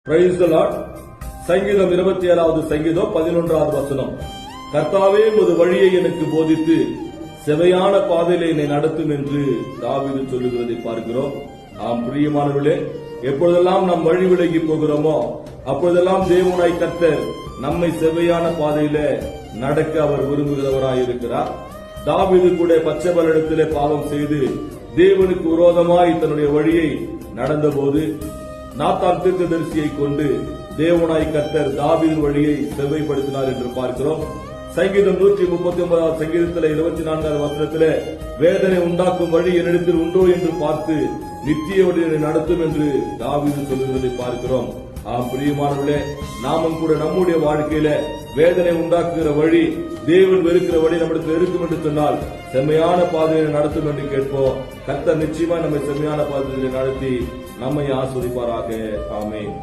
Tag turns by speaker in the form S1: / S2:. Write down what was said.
S1: Praise the Lord. சங்கீதம் 27வது சங்கீதம் 11வது வசனம். கர்த்தாவே உமது வழியை எனக்கு போதித்து செவையான பாதையிலே என்னை நடத்தும் என்று தாவீது சொல்லுகிறதை பார்க்கிறோம். ஆம் பிரியமானவர்களே, எப்பொழுதெல்லாம் நாம் வழி விலகி போகிறோமோ அப்பொழுதெல்லாம் தேவனாய் கர்த்தர் நம்மை செவையான பாதையில நடக்க அவர் விரும்புகிறவராய் இருக்கிறார். தாவீது கூட பச்சைபலிடத்திலே பாவம் செய்து தேவனுக்கு விரோதமாய் தன்னுடைய வழியை நடந்தபோது நாத்தான் தீர்க்கதரிசியை கொண்டு தேவனாய் கர்த்தர் தாவீது வழியை செவ்வைப்படுத்தினார் என்று பார்க்கிறோம். சங்கீதம் 139வது சங்கீதத்திலே 24வது வசனத்திலே வேதனை உண்டாக்கும் வழி என்னிடத்தில் உண்டோ என்று பார்த்து நித்திய வழியை நடத்தும் என்று தாவீது சொல்லுவதை பார்க்கிறோம். ஆம் பிரியமானவர்களே, நாமும் கூட நம்முடைய வாழ்க்கையில வேதனை உண்டாக்குகிற வழி, தேவன் வெறுக்கிற வழி நம்மிடத்தில் இருக்கும் என்று சொன்னால் செம்மையான பாதையை நடத்தும் என்று கேட்போம். கர்த்தர் நிச்சயமா நம்மை செம்மையான பாதையை நடத்தி நம்மை ஆஸ்வதிப்பாராக. ஆமென்.